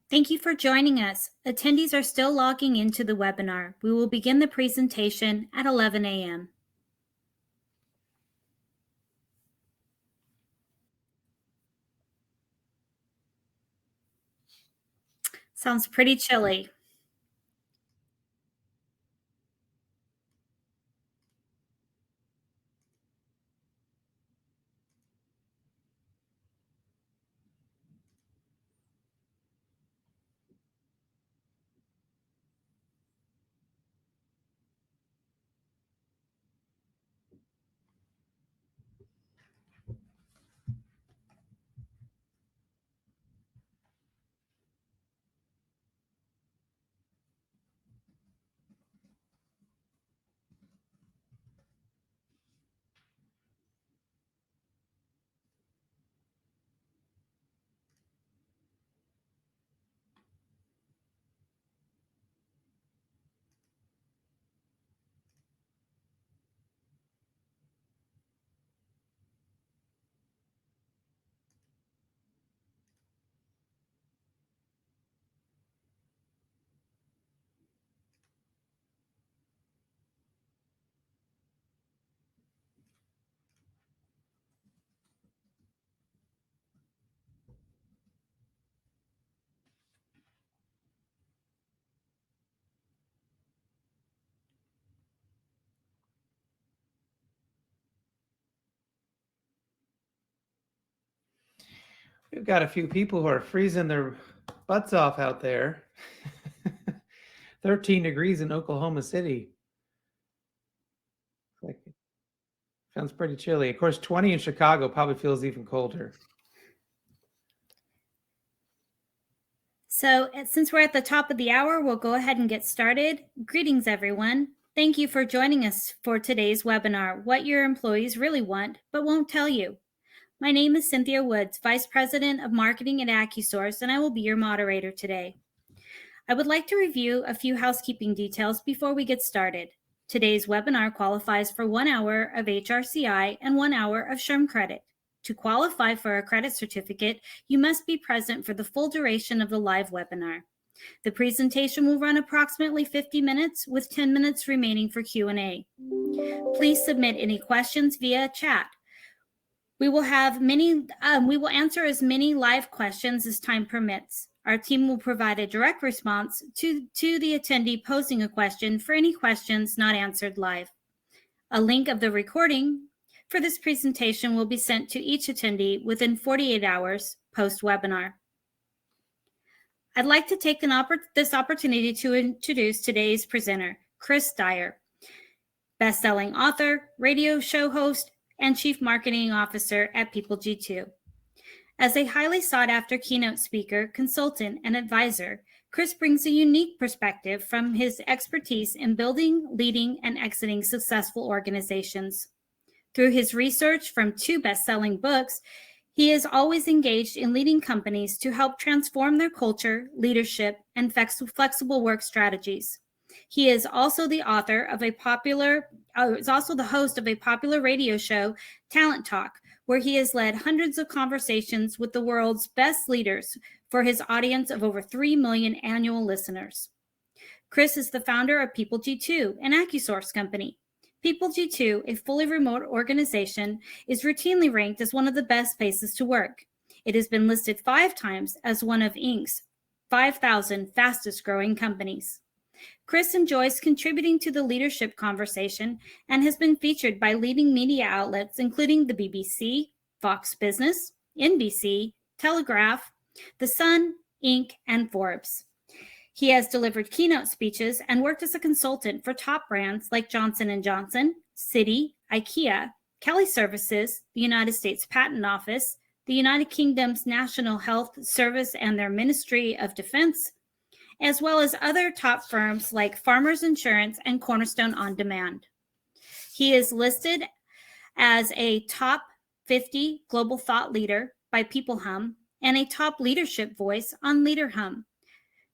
Thank you for joining us. Attendees are still logging into the webinar. We will begin the presentation at 11 a.m. Sounds pretty chilly. We've got a few people who are freezing their butts off out there. 13 degrees in Oklahoma City. Sounds pretty chilly. Of course, 20 in Chicago probably feels even colder. So since we're at the top of the hour, we'll go ahead and get started. Greetings, everyone. Thank you for joining us for today's webinar, What Your Employees Really Want But Won't Tell You. My name is Cynthia Woods, Vice President of Marketing at AccuSource, and I will be your moderator today. I would like to review a few housekeeping details before we get started. Today's webinar qualifies for 1 hour of HRCI and 1 hour of SHRM credit. To qualify for a credit certificate, you must be present for the full duration of the live webinar. The presentation will run approximately 50 minutes with 10 minutes remaining for Q&A. Please submit any questions via chat. We will answer as many live questions as time permits. Our team will provide a direct response to the attendee posing a question for any questions not answered live. A link of the recording for this presentation will be sent to each attendee within 48 hours post-webinar. I'd like to take this opportunity to introduce today's presenter, Chris Dyer, best-selling author, radio show host, and Chief Marketing Officer at People G2. As a highly sought-after keynote speaker, consultant, and advisor, Chris brings a unique perspective from his expertise in building, leading, and exiting successful organizations. Through his research from 2 best-selling books, he is always engaged in leading companies to help transform their culture, leadership, and flexible work strategies. He is also the author of the host of a popular radio show, Talent Talk, where he has led hundreds of conversations with the world's best leaders for his audience of over 3 million annual listeners. Chris is the founder of People G2, an AccuSource company. People G2, a fully remote organization, is routinely ranked as one of the best places to work. It has been listed 5 times as one of Inc.'s 5,000 fastest growing companies. Chris enjoys contributing to the leadership conversation and has been featured by leading media outlets including the BBC, Fox Business, NBC, Telegraph, The Sun, Inc., and Forbes. He has delivered keynote speeches and worked as a consultant for top brands like Johnson & Johnson, Citi, IKEA, Kelly Services, the United States Patent Office, the United Kingdom's National Health Service and their Ministry of Defense, as well as other top firms like Farmers Insurance and Cornerstone On Demand. He is listed as a top 50 global thought leader by PeopleHum and a top leadership voice on LeaderHum.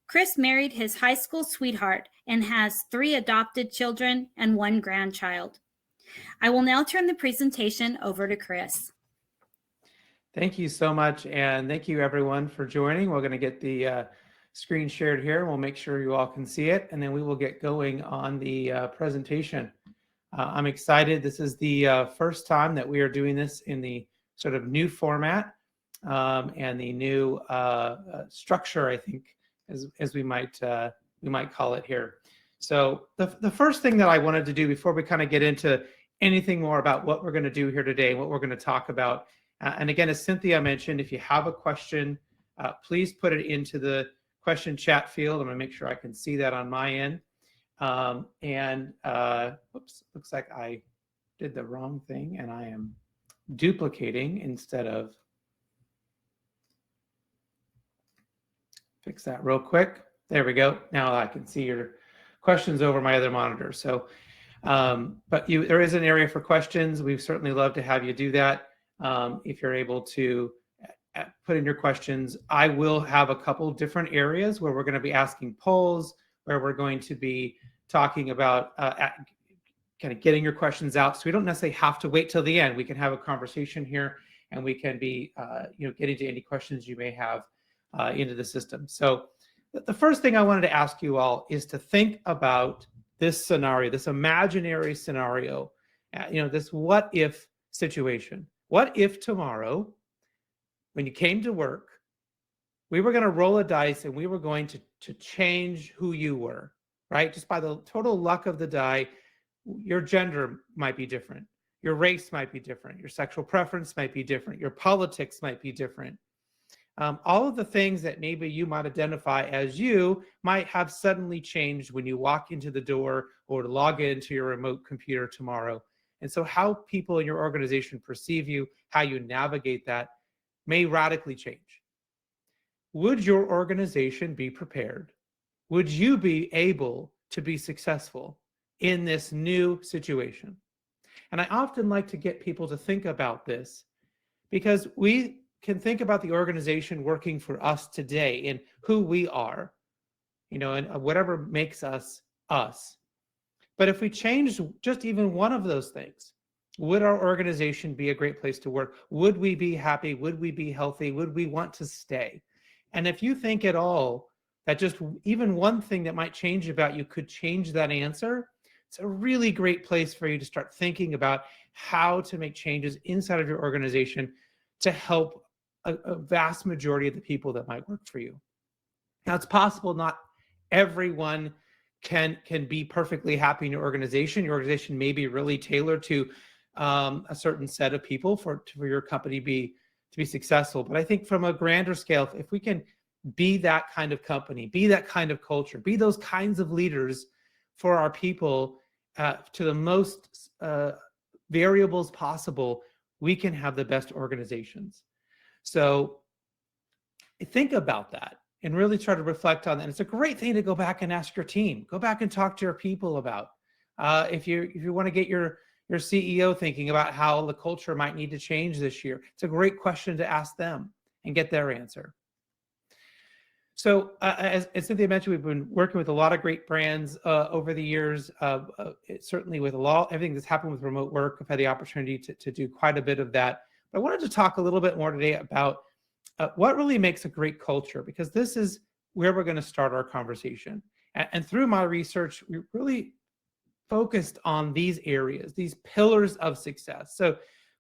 Chris married his high school sweetheart and has 3 adopted children and 1 grandchild. I will now turn the presentation over to Chris. Thank you so much, and thank you everyone for joining. We're going to get the screen shared here. We'll make sure you all can see it, and then we will get going on the presentation. I'm excited. This is the first time that we are doing this in the sort of new format and the new structure, I think, as we might call it here. So the first thing that I wanted to do before we kind of get into anything more about what we're going to do here today and what we're going to talk about, and again, as Cynthia mentioned, if you have a question, please put it into the question chat field. I'm going to make sure I can see that on my end. Whoops, looks like I did the wrong thing and I am duplicating instead of. Fix that real quick. There we go. Now I can see your questions over my other monitor. So, but there is an area for questions. We'd certainly love to have you do that. If you're able to put in your questions, I will have a couple different areas where we're going to be asking polls, where we're going to be talking about kind of getting your questions out. So we don't necessarily have to wait till the end. We can have a conversation here, and we can be, getting to any questions you may have into the system. So the first thing I wanted to ask you all is to think about this scenario, this imaginary scenario, this what if situation. What if tomorrow, when you came to work, we were going to roll a dice and we were going to change who you were, right? Just by the total luck of the die, your gender might be different. Your race might be different. Your sexual preference might be different. Your politics might be different. All of the things that maybe you might identify as you might have suddenly changed when you walk into the door or to log into your remote computer tomorrow. And so how people in your organization perceive you, how you navigate that may radically change. Would your organization be prepared? Would you be able to be successful in this new situation? And I often like to get people to think about this because we can think about the organization working for us today and who we are, and whatever makes us us. But if we change just even one of those things, would our organization be a great place to work? Would we be happy? Would we be healthy? Would we want to stay? And if you think at all that just even one thing that might change about you could change that answer, it's a really great place for you to start thinking about how to make changes inside of your organization to help a vast majority of the people that might work for you. Now, it's possible not everyone can be perfectly happy in your organization. Your organization may be really tailored to a certain set of people for your company to be successful. But I think from a grander scale, if we can be that kind of company, be that kind of culture, be those kinds of leaders for our people to the most variables possible, we can have the best organizations. So think about that and really try to reflect on that. And it's a great thing to go back and ask your team. Go back and talk to your people about. If you want to get your CEO thinking about how the culture might need to change this year, it's a great question to ask them and get their answer. So as Cynthia mentioned, we've been working with a lot of great brands over the years. Certainly with everything that's happened with remote work, I've had the opportunity to do quite a bit of that. But I wanted to talk a little bit more today about what really makes a great culture, because this is where we're going to start our conversation. And through my research, we really focused on these areas, these pillars of success. So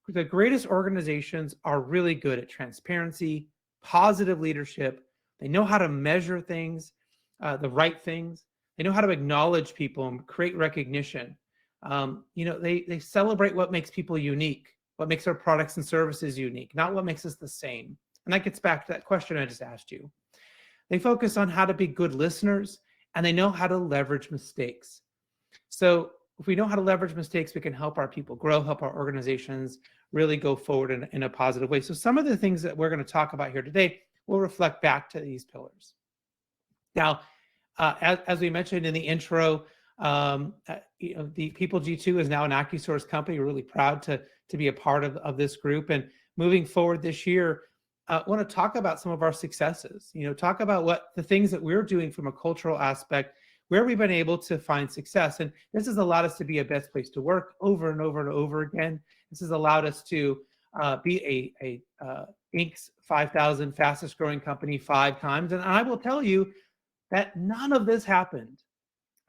the greatest organizations are really good at transparency, positive leadership. They know how to measure things, the right things. They know how to acknowledge people and create recognition. They celebrate what makes people unique, what makes our products and services unique, not what makes us the same. And that gets back to that question I just asked you. They focus on how to be good listeners, and they know how to leverage mistakes. So if we know how to leverage mistakes, we can help our people grow, help our organizations really go forward in a positive way. So some of the things that we're going to talk about here today will reflect back to these pillars. Now, as we mentioned in the intro, the People G2 is now an AccuSource company. We're really proud to be a part of this group. And moving forward this year, I want to talk about some of our successes, talk about what the things that we're doing from a cultural aspect, where we've been able to find success. And this has allowed us to be a best place to work over and over and over again. This has allowed us to be Inc.'s 5,000 fastest growing company 5 times. And I will tell you that none of this happened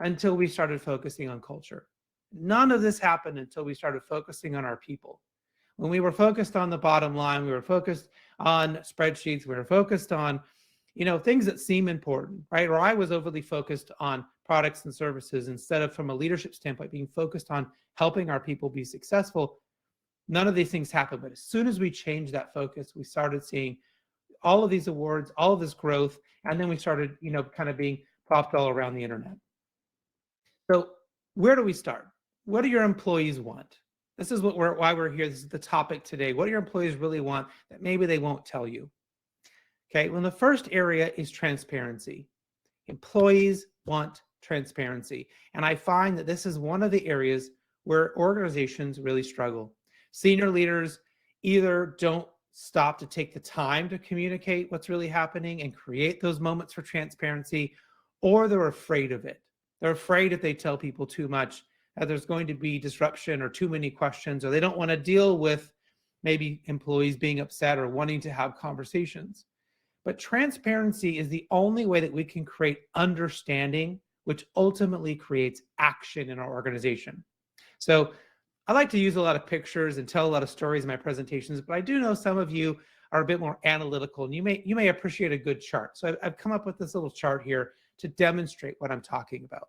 until we started focusing on culture. None of this happened until we started focusing on our people. When we were focused on the bottom line, we were focused on spreadsheets, we were focused on, things that seem important, right? Or I was overly focused on products and services instead of, from a leadership standpoint, being focused on helping our people be successful. None of these things happened. But as soon as we changed that focus, we started seeing all of these awards, all of this growth, and then we started, kind of being popped all around the internet. So where do we start? What do your employees want? This is why we're here. This is the topic today. What do your employees really want that maybe they won't tell you? Okay, well, the first area is transparency. Employees want transparency. And I find that this is one of the areas where organizations really struggle. Senior leaders either don't stop to take the time to communicate what's really happening and create those moments for transparency, or they're afraid of it. They're afraid if they tell people too much that there's going to be disruption or too many questions, or they don't want to deal with maybe employees being upset or wanting to have conversations. But transparency is the only way that we can create understanding, which ultimately creates action in our organization. So I like to use a lot of pictures and tell a lot of stories in my presentations, but I do know some of you are a bit more analytical, and you may appreciate a good chart. So I've come up with this little chart here to demonstrate what I'm talking about.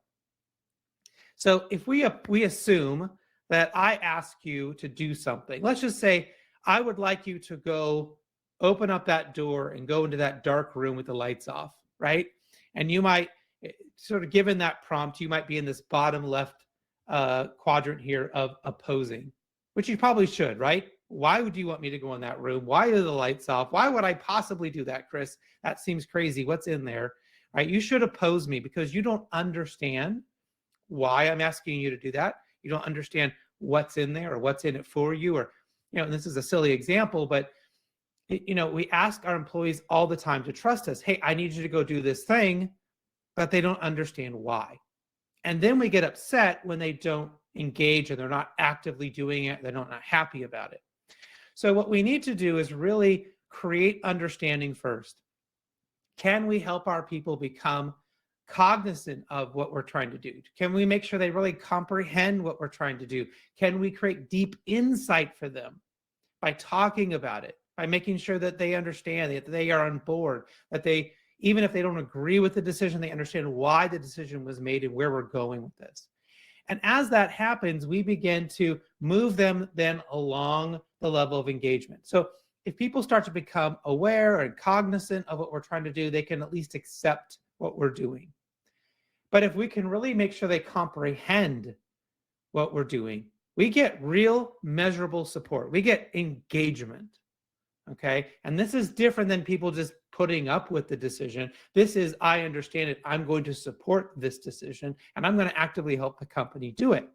So if we assume that I ask you to do something, let's just say I would like you to go open up that door and go into that dark room with the lights off, right? And you might, sort of given that prompt, you might be in this bottom left quadrant here of opposing, which you probably should, right? Why would you want me to go in that room? Why are the lights off? Why would I possibly do that, Chris? That seems crazy. What's in there, right? You should oppose me because you don't understand why I'm asking you to do that. You don't understand what's in there or what's in it for you. Or, and this is a silly example, but we ask our employees all the time to trust us. Hey, I need you to go do this thing, but they don't understand why. And then we get upset when they don't engage and they're not actively doing it. They're not happy about it. So what we need to do is really create understanding first. Can we help our people become cognizant of what we're trying to do? Can we make sure they really comprehend what we're trying to do? Can we create deep insight for them by talking about it, by making sure that they understand, that they are on board, that they, even if they don't agree with the decision, they understand why the decision was made and where we're going with this. And as that happens, we begin to move them then along the level of engagement. So if people start to become aware and cognizant of what we're trying to do, they can at least accept what we're doing. But if we can really make sure they comprehend what we're doing, we get real measurable support. We get engagement. Okay. And this is different than people just putting up with the decision. This is, I understand it. I'm going to support this decision and I'm going to actively help the company do it.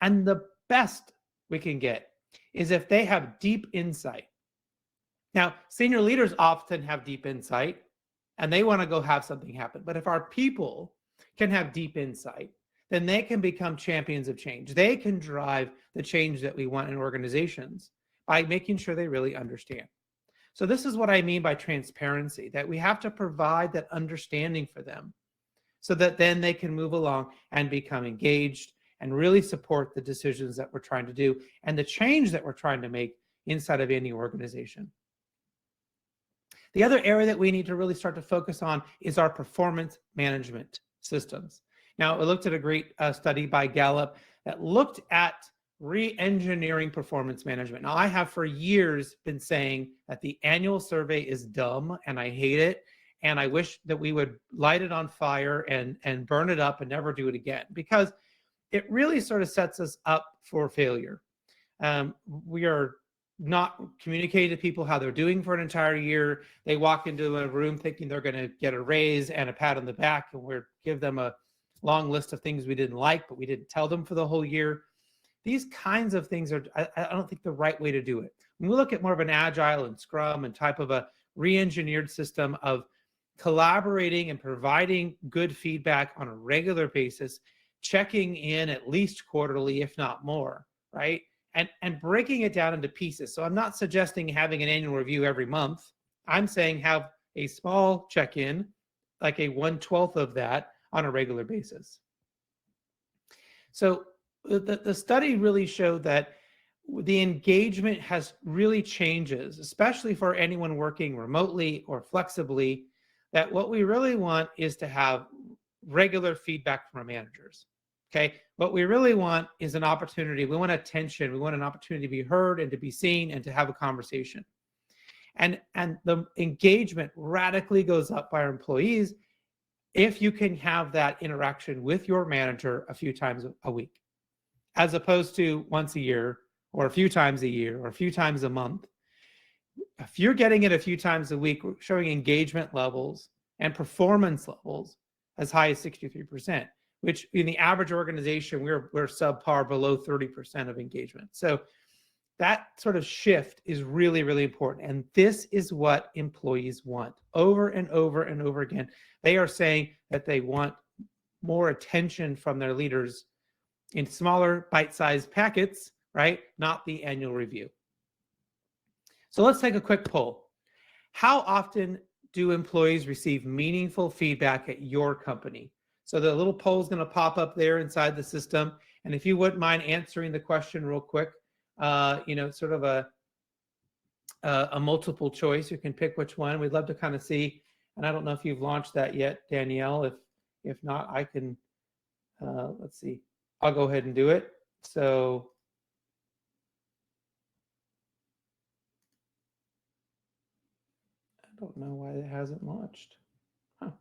And the best we can get is if they have deep insight. Now, senior leaders often have deep insight and they want to go have something happen. But if our people can have deep insight, then they can become champions of change. They can drive the change that we want in organizations by making sure they really understand. So this is what I mean by transparency, that we have to provide that understanding for them so that then they can move along and become engaged and really support the decisions that we're trying to do and the change that we're trying to make inside of any organization. The other area that we need to really start to focus on is our performance management systems. Now, I looked at a great study by Gallup that looked at re-engineering performance management. Now, I have for years been saying that the annual survey is dumb and I hate it. And I wish that we would light it on fire and burn it up and never do it again, because it really sort of sets us up for failure. We are not communicating to people how they're doing for an entire year. They walk into a room thinking they're going to get a raise and a pat on the back, and we're give them a long list of things we didn't like, but we didn't tell them for the whole year. These kinds of things are, I don't think, the right way to do it. When we look at more of an agile and Scrum and type of a re-engineered system of collaborating and providing good feedback on a regular basis, checking in at least quarterly, if not more, right? and breaking it down into pieces. So I'm not suggesting having an annual review every month. I'm saying have a small check-in, like a 1/12 of that on a regular basis. So the study really showed that the engagement has really changes, especially for anyone working remotely or flexibly, that what we really want is to have regular feedback from our managers. Okay. What we really want is an opportunity. We want attention. We want an opportunity to be heard and to be seen and to have a conversation. And the engagement radically goes up by our employees if you can have that interaction with your manager a few times a week, as opposed to once a year or a few times a year or a few times a month. If you're getting it a few times a week, we're showing engagement levels and performance levels as high as 63%, which in the average organization, we're subpar below 30% of engagement. So that sort of shift is really, really important. And this is what employees want over and over and over again. They are saying that they want more attention from their leaders in smaller bite-sized packets, right? Not the annual review. So let's take a quick poll. How often do employees receive meaningful feedback at your company? So the little poll is going to pop up there inside the system. And if you wouldn't mind answering the question real quick, sort of a multiple choice. You can pick which one. We'd love to kind of see. And I don't know if you've launched that yet, Danielle. If not, I can. Let's see. I'll go ahead and do it. So I don't know why it hasn't launched. Huh.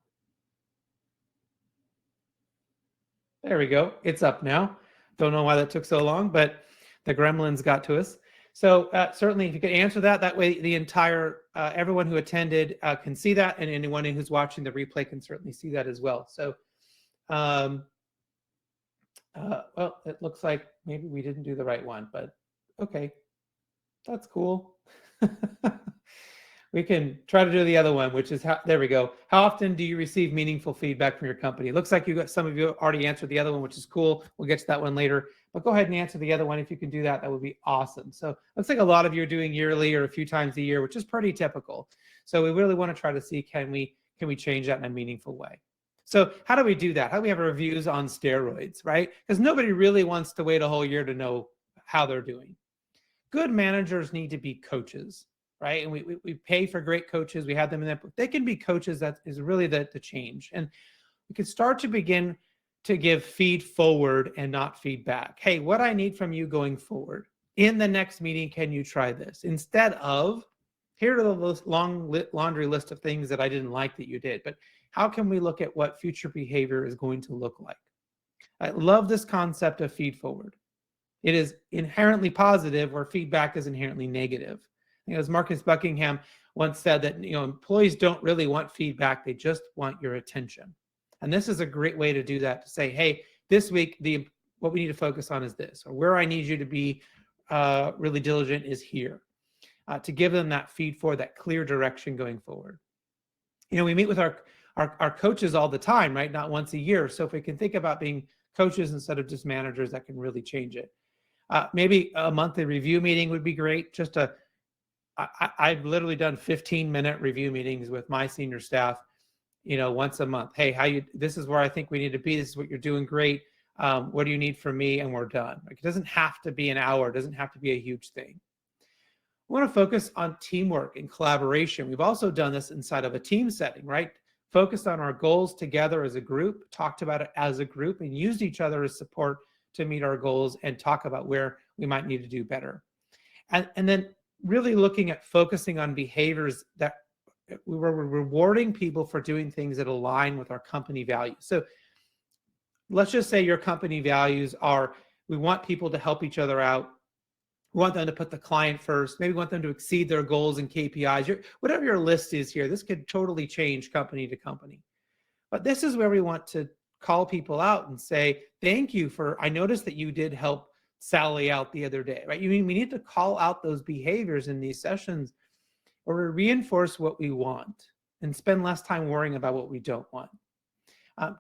There we go. It's up now. Don't know why that took so long, but the gremlins got to us. So certainly, if you could answer that, that way the entire everyone who attended can see that, and anyone who's watching the replay can certainly see that as well. So, well, it looks like maybe we didn't do the right one, but okay, that's cool. We can try to do the other one, which is there we go. How often do you receive meaningful feedback from your company? It looks like some of you already answered the other one, which is cool. We'll get to that one later, but go ahead and answer the other one. If you can do that, that would be awesome. So looks like a lot of you are doing yearly or a few times a year, which is pretty typical. So we really want to try to see, can we change that in a meaningful way? So how do we do that? How do we have reviews on steroids, right? Because nobody really wants to wait a whole year to know how they're doing. Good managers need to be coaches, right? And we pay for great coaches. We have them in that, but they can be coaches. That is really the change. And we can start to begin to give feed forward and not feedback. Hey, what I need from you going forward in the next meeting, can you try this? Instead of, here are the long laundry list of things that I didn't like that you did, but how can we look at what future behavior is going to look like? I love this concept of feed forward. It is inherently positive where feedback is inherently negative. As Marcus Buckingham once said that employees don't really want feedback, they just want your attention. And this is a great way to do that, to say, hey, this week what we need to focus on is this, or where I need you to be really diligent is here, to give them that feed for that clear direction going forward. We meet with our coaches all the time, right? Not once a year. So if we can think about being coaches instead of just managers, that can really change it. Maybe a monthly review meeting would be great. I've literally done 15-minute review meetings with my senior staff, once a month. Hey, this is where I think we need to be. This is what you're doing great. What do you need from me? And we're done. Like, it doesn't have to be an hour. It doesn't have to be a huge thing. We want to focus on teamwork and collaboration. We've also done this inside of a team setting, right? Focused on our goals together as a group, talked about it as a group, and used each other as support to meet our goals and talk about where we might need to do better. And then really looking at focusing on behaviors that we were rewarding people for doing things that align with our company values. So let's just say your company values are, we want people to help each other out. We want them to put the client first. Maybe we want them to exceed their goals and KPIs. Whatever your list is here, this could totally change company to company. But this is where we want to call people out and say, thank you I noticed that you did help Sally out the other day, right? We need to call out those behaviors in these sessions where we reinforce what we want and spend less time worrying about what we don't want.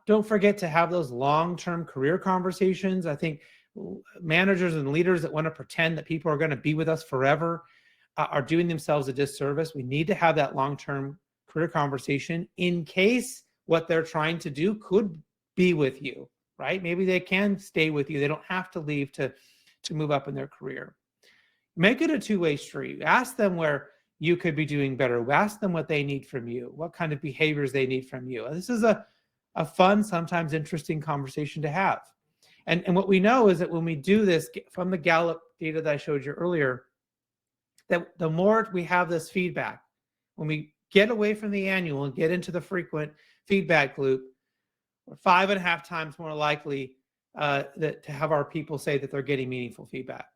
Don't forget to have those long-term career conversations. I think managers and leaders that want to pretend that people are going to be with us forever are doing themselves a disservice. We need to have that long-term career conversation in case what they're trying to do could be with you, right? Maybe they can stay with you. They don't have to leave to move up in their career. Make it a two-way street. Ask them where you could be doing better. Ask them what they need from you, what kind of behaviors they need from you. This is a fun, sometimes interesting conversation to have. And what we know is that when we do this from the Gallup data that I showed you earlier, that the more we have this feedback, when we get away from the annual and get into the frequent feedback loop, we're 5.5 times more likely to have our people say that they're getting meaningful feedback.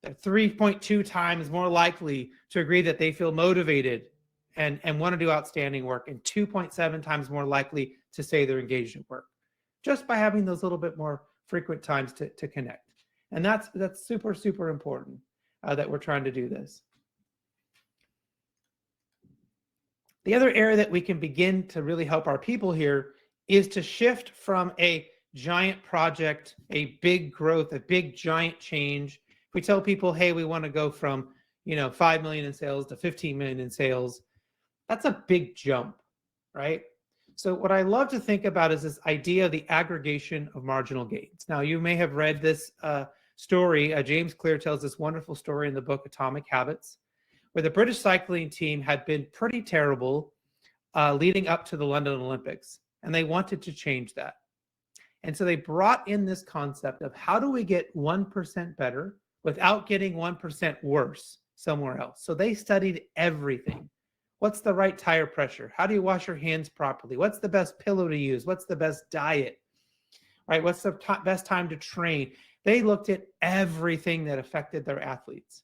They're 3.2 times more likely to agree that they feel motivated and want to do outstanding work, and 2.7 times more likely to say they're engaged at work, just by having those little bit more frequent times to connect. And that's super, super important that we're trying to do this. The other area that we can begin to really help our people here is to shift from a giant project, a big growth, a big giant change. If we tell people, hey, we want to go from 5 million in sales to 15 million in sales, that's a big jump, right? So what I love to think about is this idea of the aggregation of marginal gains. Now, you may have read this story. James Clear tells this wonderful story in the book Atomic Habits, where the British cycling team had been pretty terrible leading up to the London Olympics, and they wanted to change that. And so they brought in this concept of how do we get 1% better without getting 1% worse somewhere else. So they studied everything. What's the right tire pressure? How do you wash your hands properly? What's the best pillow to use? What's the best diet? Right? What's the best time to train? They looked at everything that affected their athletes.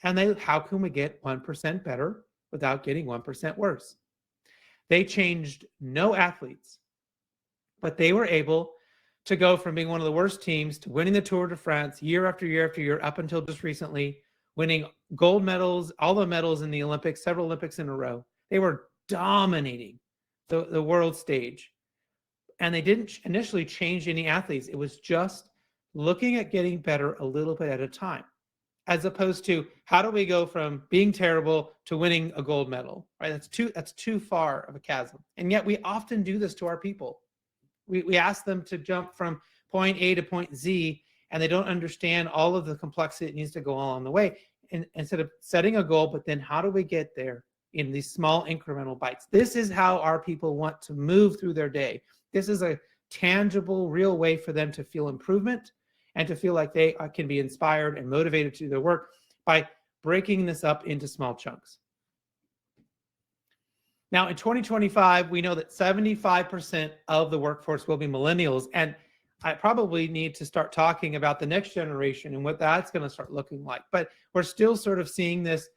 And how can we get 1% better without getting 1% worse? They changed no athletes, but they were able to go from being one of the worst teams to winning the Tour de France year after year after year, up until just recently, winning gold medals, all the medals in the Olympics, several Olympics in a row. They were dominating the world stage. And they didn't initially change any athletes. It was just looking at getting better a little bit at a time, as opposed to how do we go from being terrible to winning a gold medal, right? That's too far of a chasm. And yet we often do this to our people. We ask them to jump from point A to point Z, and they don't understand all of the complexity that needs to go along the way. And instead of setting a goal, but then how do we get there in these small incremental bites? This is how our people want to move through their day. This is a tangible, real way for them to feel improvement and to feel like they can be inspired and motivated to do their work by breaking this up into small chunks. Now, in 2025, we know that 75% of the workforce will be millennials, and I probably need to start talking about the next generation and what that's going to start looking like. But we're still sort of seeing this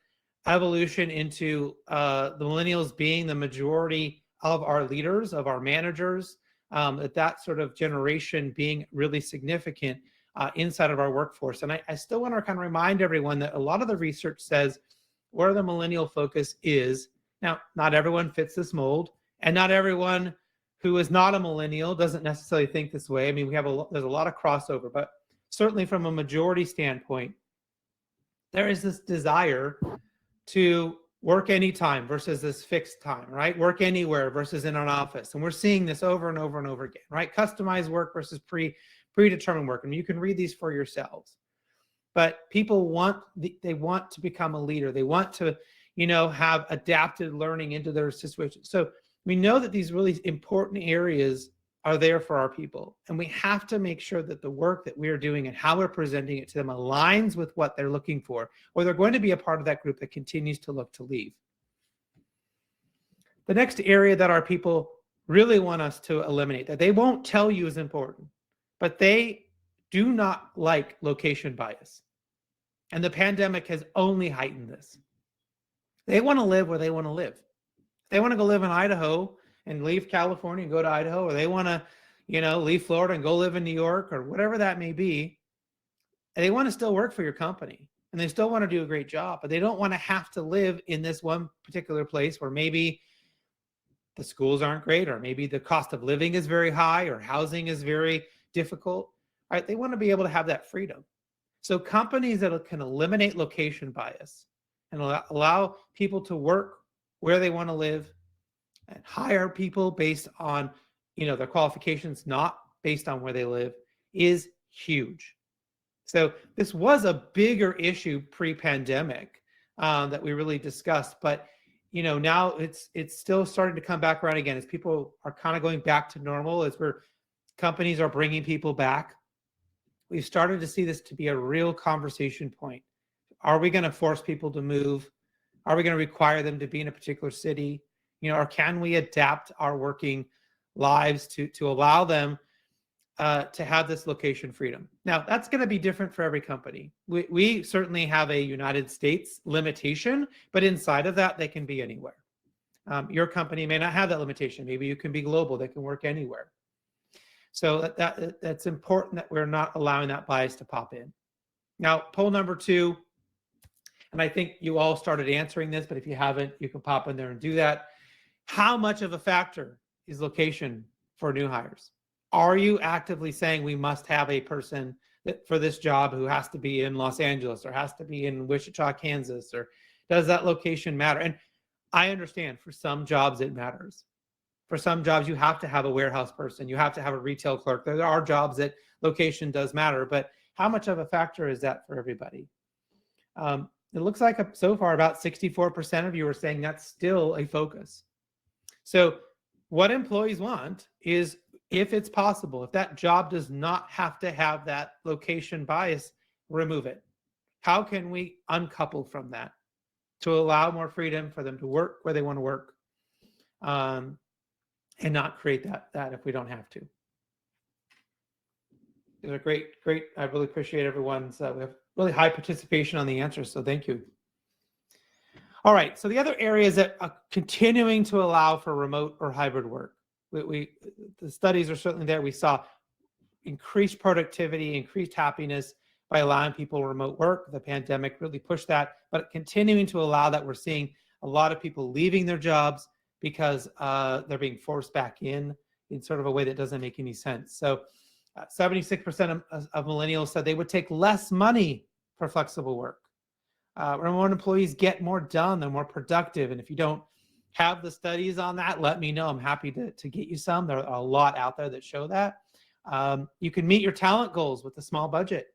evolution into the millennials being the majority of our leaders, of our managers, that sort of generation being really significant inside of our workforce. And I still want to kind of remind everyone that a lot of the research says where the millennial focus is. Now, not everyone fits this mold, and not everyone who is not a millennial doesn't necessarily think this way. I mean, there's a lot of crossover, but certainly from a majority standpoint, there is this desire to work anytime versus this fixed time, right? Work anywhere versus in an office. And we're seeing this over and over and over again, right? Customized work versus predetermined work. And you can read these for yourselves. But people they want to become a leader. They want to have adapted learning into their situation. So we know that these really important areas are there for our people. And we have to make sure that the work that we're doing and how we're presenting it to them aligns with what they're looking for, or they're going to be a part of that group that continues to look to leave. The next area that our people really want us to eliminate, that they won't tell you is important, but they do not like location bias. And the pandemic has only heightened this. They want to live where they want to live. If they want to go live in Idaho and leave California and go to Idaho, or they want to, leave Florida and go live in New York, or whatever that may be, they want to still work for your company and they still want to do a great job, but they don't want to have to live in this one particular place where maybe the schools aren't great, or maybe the cost of living is very high, or housing is very difficult, right? They want to be able to have that freedom. So companies that can eliminate location bias and allow people to work where they want to live and hire people based on, their qualifications, not based on where they live, is huge. So this was a bigger issue pre-pandemic that we really discussed, but now it's still starting to come back around again as people are kind of going back to normal, as companies are bringing people back. We've started to see this to be a real conversation point. Are we going to force people to move? Are we going to require them to be in a particular city? Or can we adapt our working lives to allow them to have this location freedom? Now, that's going to be different for every company. We certainly have a United States limitation, but inside of that, they can be anywhere. Your company may not have that limitation. Maybe you can be global. They can work anywhere. So that's important that we're not allowing that bias to pop in. Now, poll number 2, and I think you all started answering this, but if you haven't, you can pop in there and do that. How much of a factor is location for new hires? Are you actively saying we must have a person for this job who has to be in Los Angeles or has to be in Wichita, Kansas, or does that location matter? And I understand for some jobs it matters. For some jobs, you have to have a warehouse person. You have to have a retail clerk. There are jobs that location does matter, but how much of a factor is that for everybody? It looks like so far about 64% of you are saying that's still a focus. So what employees want is, if it's possible, if that job does not have to have that location bias, remove it. How can we uncouple from that to allow more freedom for them to work where they want to work? And not create that if we don't have to. These are great. I really appreciate everyone's, we have really high participation on the answers, so thank you. All right, so the other areas that are continuing to allow for remote or hybrid work. The studies are certainly there. We saw increased productivity, increased happiness by allowing people remote work. The pandemic really pushed that, but continuing to allow that, we're seeing a lot of people leaving their jobs because they're being forced back in sort of a way that doesn't make any sense. So 76% of millennials said they would take less money for flexible work. Remote employees get more done, they're more productive. And if you don't have the studies on that, let me know. I'm happy to get you some. There are a lot out there that show that. You can meet your talent goals with a small budget.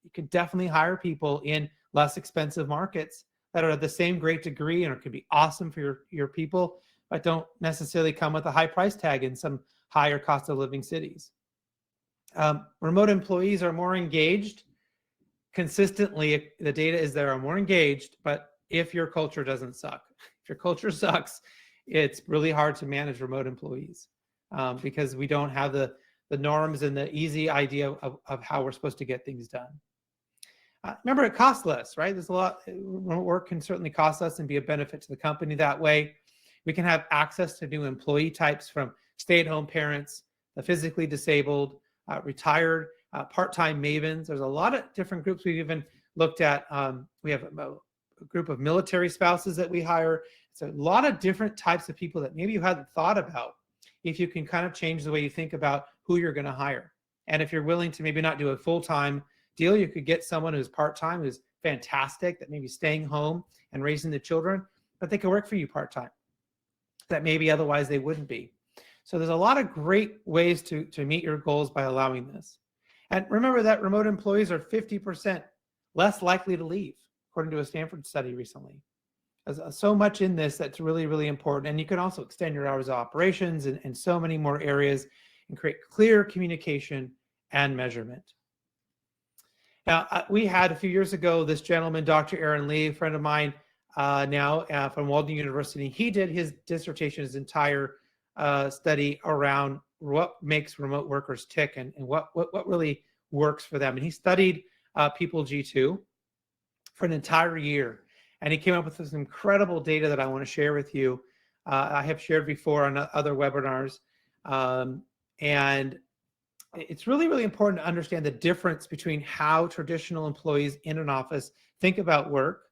You can definitely hire people in less expensive markets that are at the same great degree and can be awesome for your people, but don't necessarily come with a high price tag in some higher cost of living cities. Remote employees are more engaged. Consistently, the data is there are more engaged, but if your culture doesn't suck, if your culture sucks, it's really hard to manage remote employees because we don't have the norms and the easy idea of how we're supposed to get things done. Remember, it costs less, right? There's a lot, remote work can certainly cost less and be a benefit to the company that way. We can have access to new employee types, from stay-at-home parents, the physically disabled, retired, part-time mavens. There's a lot of different groups we've even looked at. We have a group of military spouses that we hire. It's a lot of different types of people that maybe you hadn't thought about, if you can kind of change the way you think about who you're going to hire. And if you're willing to maybe not do a full-time deal, you could get someone who's part-time, who's fantastic, that maybe staying home and raising the children, but they could work for you part-time, that maybe otherwise they wouldn't be. So there's a lot of great ways to meet your goals by allowing this. And remember that remote employees are 50% less likely to leave, according to a Stanford study recently. There's so much in this that's really, really important. And you can also extend your hours of operations in so many more areas and create clear communication and measurement. Now, we had a few years ago this gentleman, Dr. Aaron Lee, a friend of mine from Walden University. He did his dissertation, his entire study around what makes remote workers tick and what really works for them. And he studied people G2 for an entire year. And he came up with this incredible data that I want to share with you. I have shared before on other webinars. And it's really, really important to understand the difference between how traditional employees in an office think about work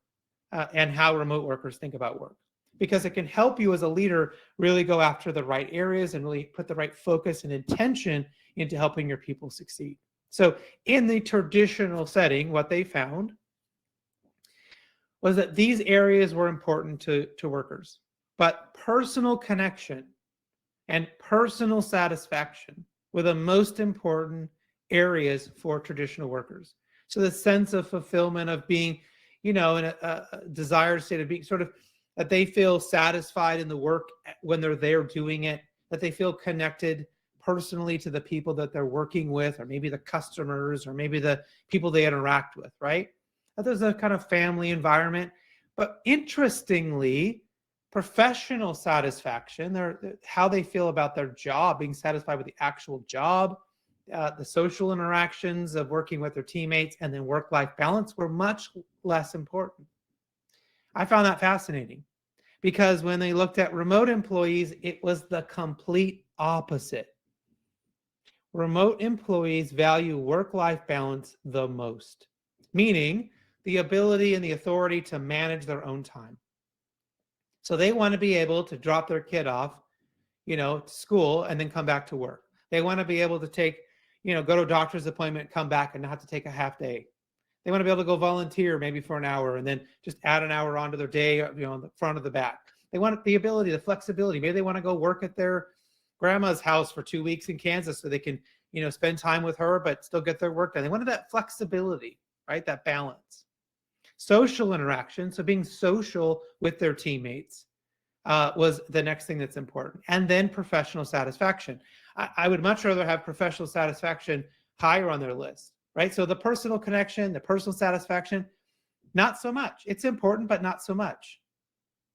and how remote workers think about work. Because it can help you as a leader really go after the right areas and really put the right focus and intention into helping your people succeed. So in the traditional setting, what they found was that these areas were important to workers, but personal connection and personal satisfaction were the most important areas for traditional workers. So the sense of fulfillment of being, in a desired state of being, sort of that they feel satisfied in the work when they're there doing it, that they feel connected personally to the people that they're working with, or maybe the customers, or maybe the people they interact with, right? That there's a kind of family environment. But interestingly, professional satisfaction, how they feel about their job, being satisfied with the actual job, the social interactions of working with their teammates, and then work-life balance were much less important. I found that fascinating because when they looked at remote employees, it was the complete opposite. Remote employees value work-life balance the most, meaning the ability and the authority to manage their own time. So they want to be able to drop their kid off, to school and then come back to work. They want to be able to take, go to a doctor's appointment, come back and not have to take a half day. They want to be able to go volunteer maybe for an hour and then just add an hour onto their day, on the front of the back. They want the ability, the flexibility. Maybe they want to go work at their grandma's house for 2 weeks in Kansas so they can, spend time with her, but still get their work done. They wanted that flexibility, right? That balance. Social interaction, so being social with their teammates, was the next thing that's important. And then professional satisfaction. I would much rather have professional satisfaction higher on their list, right? So the personal connection, the personal satisfaction, not so much. It's important, but not so much.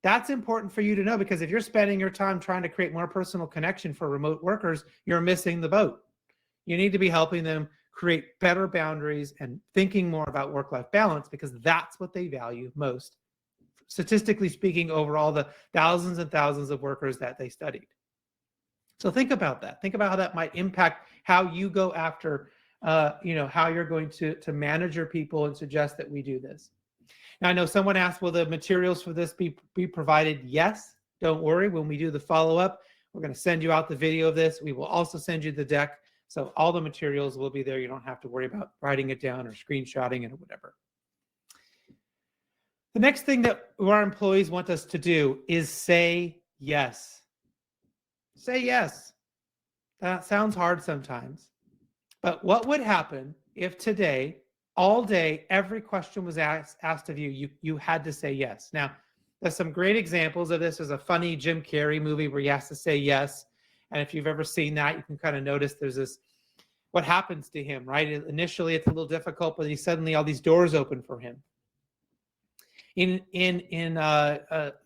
That's important for you to know, because if you're spending your time trying to create more personal connection for remote workers, you're missing the boat. You need to be helping them create better boundaries and thinking more about work-life balance, because that's what they value most, statistically speaking, over all the thousands and thousands of workers that they studied. So think about that. Think about how that might impact how you go after, how you're going to manage your people and suggest that we do this. Now, I know someone asked, will the materials for this be provided? Yes, don't worry. When we do the follow-up, we're going to send you out the video of this. We will also send you the deck. So all the materials will be there. You don't have to worry about writing it down or screenshotting it or whatever. The next thing that our employees want us to do is say yes. Say yes. That sounds hard sometimes. But what would happen if today, all day, every question was asked of you, you had to say yes? Now, there's some great examples of this. There's a funny Jim Carrey movie where he has to say yes. And if you've ever seen that, you can kind of notice there's this, what happens to him, right? Initially, it's a little difficult, but suddenly all these doors open for him. In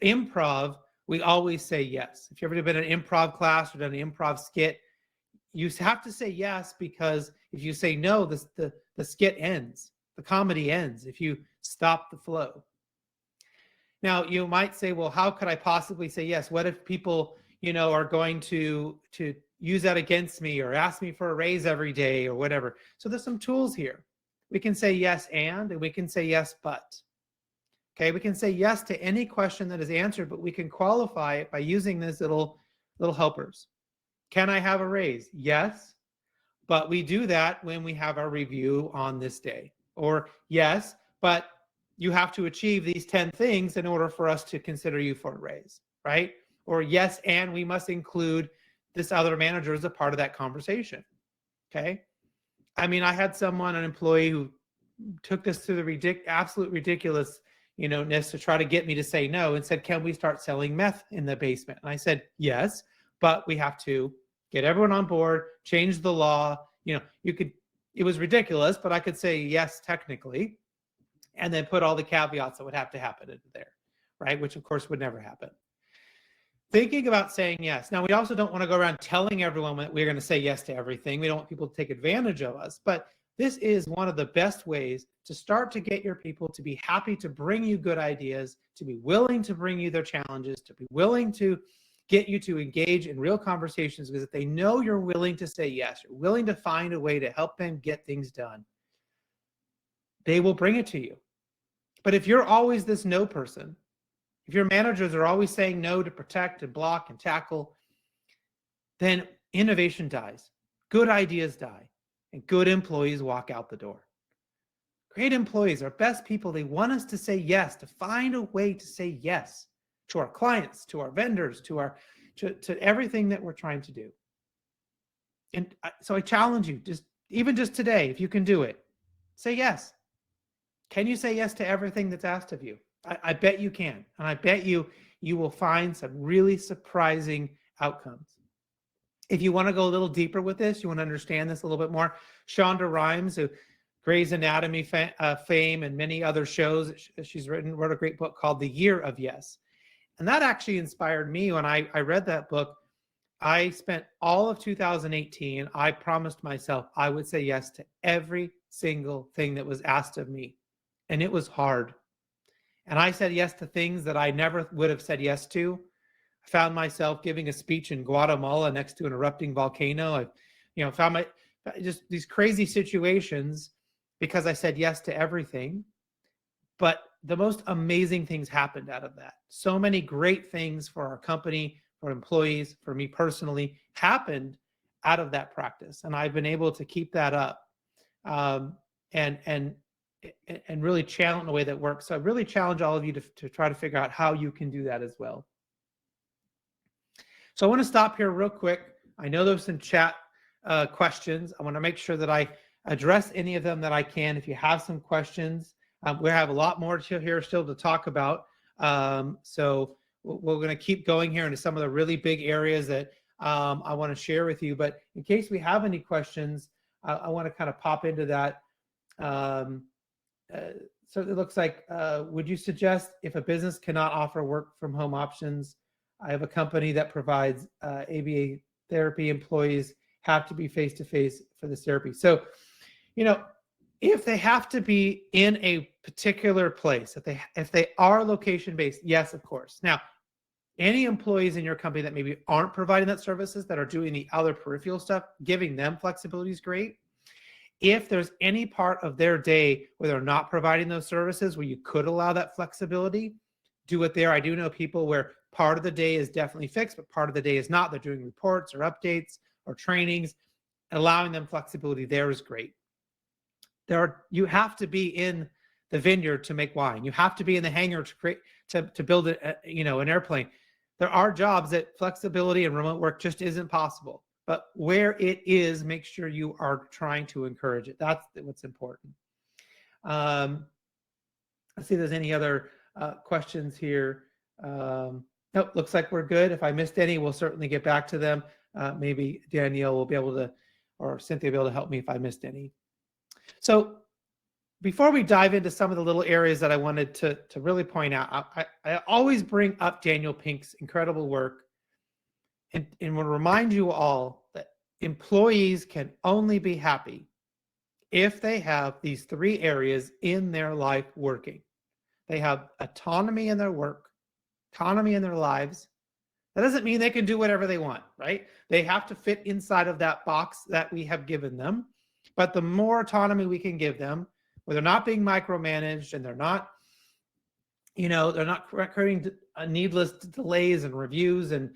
improv, we always say yes. If you've ever been in an improv class or done an improv skit, you have to say yes, because if you say no, the skit ends, the comedy ends if you stop the flow. Now, you might say, well, how could I possibly say yes? What if people, are going to use that against me or ask me for a raise every day or whatever? So there's some tools here. We can say yes and we can say yes but. Okay, we can say yes to any question that is answered, but we can qualify it by using these little helpers. Can I have a raise? Yes, but we do that when we have our review on this day. Or yes, but you have to achieve these 10 things in order for us to consider you for a raise, right? Or yes, and we must include this other manager as a part of that conversation, okay? I mean, I had an employee who took this to the absolute ridiculous, to try to get me to say no, and said, can we start selling meth in the basement? And I said, yes, but we have to get everyone on board, change the law. It was ridiculous, but I could say yes, technically, and then put all the caveats that would have to happen into there, right? Which of course would never happen. Thinking about saying yes. Now, we also don't want to go around telling everyone that we're going to say yes to everything. We don't want people to take advantage of us, but this is one of the best ways to start to get your people to be happy to bring you good ideas, to be willing to bring you their challenges, to be willing to get you to engage in real conversations, because if they know you're willing to say yes, you're willing to find a way to help them get things done, they will bring it to you. But if you're always this no person, if your managers are always saying no to protect and block and tackle, then innovation dies. Good ideas die. and good employees walk out the door. Great employees are best people. They want us to say yes, to find a way to say yes to our clients, to our vendors, to everything that we're trying to do. And so I challenge you, even just today, if you can do it, say yes. Can you say yes to everything that's asked of you? I bet you can. And I bet you will find some really surprising outcomes. If you want to go a little deeper with this, you want to understand this a little bit more, Shonda Rhimes, who Grey's Anatomy fame and many other shows she's wrote a great book called The Year of Yes. And that actually inspired me when I read that book. I spent all of 2018, I promised myself I would say yes to every single thing that was asked of me. And it was hard. And I said yes to things that I never would have said yes to. I found myself giving a speech in Guatemala next to an erupting volcano. I found just these crazy situations because I said yes to everything. But the most amazing things happened out of that. So many great things for our company, for employees, for me personally, happened out of that practice. And I've been able to keep that up and really challenge in a way that works. So I really challenge all of you to try to figure out how you can do that as well. So I want to stop here real quick. I know there's some chat questions. I want to make sure that I address any of them that I can. If you have some questions, we have a lot more here still to talk about. So we're going to keep going here into some of the really big areas that I want to share with you. But in case we have any questions, I want to kind of pop into that. So it looks like, would you suggest if a business cannot offer work from home options? I have a company that provides ABA therapy. Employees have to be face-to-face for this therapy. So, if they have to be in a particular place, if they are location-based, yes, of course. Now, any employees in your company that maybe aren't providing that services, that are doing the other peripheral stuff, giving them flexibility is great. If there's any part of their day where they're not providing those services, where you could allow that flexibility, do it there. I do know people where part of the day is definitely fixed, but part of the day is not. They're doing reports or updates or trainings. Allowing them flexibility there is great. You have to be in the vineyard to make wine. You have to be in the hangar to build an airplane. There are jobs that flexibility and remote work just isn't possible. But where it is, make sure you are trying to encourage it. That's what's important. Let's see if there's any other questions here. Nope, looks like we're good. If I missed any, we'll certainly get back to them. Maybe Danielle will be able to, or Cynthia will be able to help me if I missed any. So before we dive into some of the little areas that I wanted to really point out, I always bring up Daniel Pink's incredible work and will remind you all that employees can only be happy if they have these three areas in their life working. They have autonomy in their work, autonomy in their lives. That doesn't mean they can do whatever they want, right? They have to fit inside of that box that we have given them. But the more autonomy we can give them, where they're not being micromanaged and they're not creating needless delays and reviews and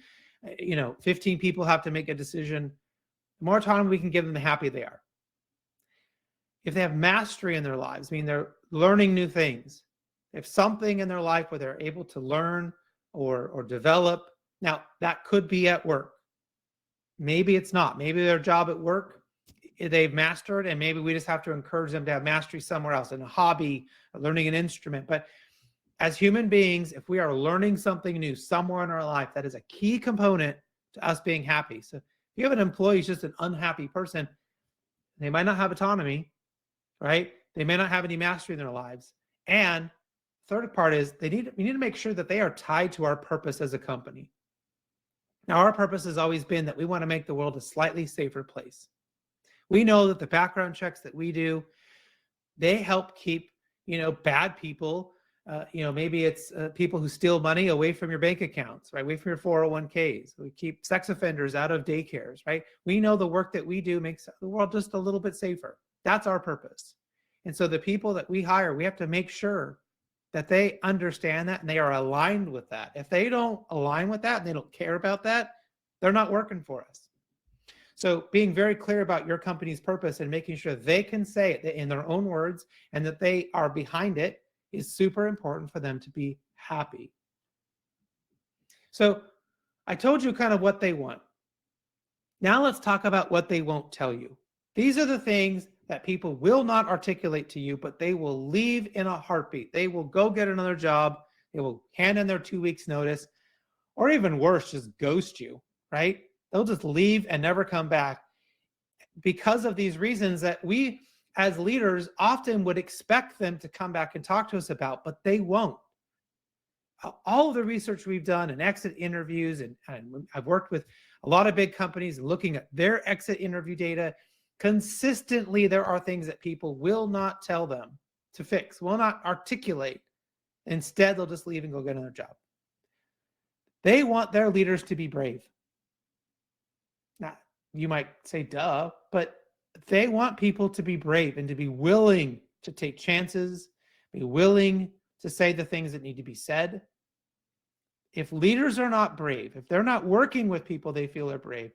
15 people have to make a decision, the more autonomy we can give them, the happier they are. If they have mastery in their lives, I mean, they're learning new things. If something in their life where they're able to learn or develop, now that could be at work. Maybe it's not. Maybe their job at work, they've mastered, and maybe we just have to encourage them to have mastery somewhere else, in a hobby, or learning an instrument. But as human beings, if we are learning something new somewhere in our life, that is a key component to us being happy. So if you have an employee who's just an unhappy person, they might not have autonomy, right? They may not have any mastery in their lives. And third part is we need to make sure that they are tied to our purpose as a company. Now, our purpose has always been that we want to make the world a slightly safer place. We know that the background checks that we do, they help keep, bad people, maybe it's people who steal money away from your bank accounts, right? Away from your 401ks. We keep sex offenders out of daycares, right? We know the work that we do makes the world just a little bit safer. That's our purpose. And so the people that we hire, we have to make sure that they understand that and they are aligned with that. If they don't align with that and they don't care about that, they're not working for us. So being very clear about your company's purpose and making sure they can say it in their own words and that they are behind it is super important for them to be happy. So I told you kind of what they want. Now let's talk about what they won't tell you. These are the things that people will not articulate to you, but they will leave in a heartbeat. They will go get another job. They will hand in their 2 weeks notice, or even worse, just ghost you, right? They'll just leave and never come back because of these reasons that we as leaders often would expect them to come back and talk to us about, but they won't. All of the research we've done and exit interviews, and I've worked with a lot of big companies looking at their exit interview data, consistently there are things that people will not tell them to fix, will not articulate. Instead, they'll just leave and go get another job. They want their leaders to be brave. Now, you might say, duh, but they want people to be brave and to be willing to take chances, be willing to say the things that need to be said. If leaders are not brave, if they're not working with people they feel are brave,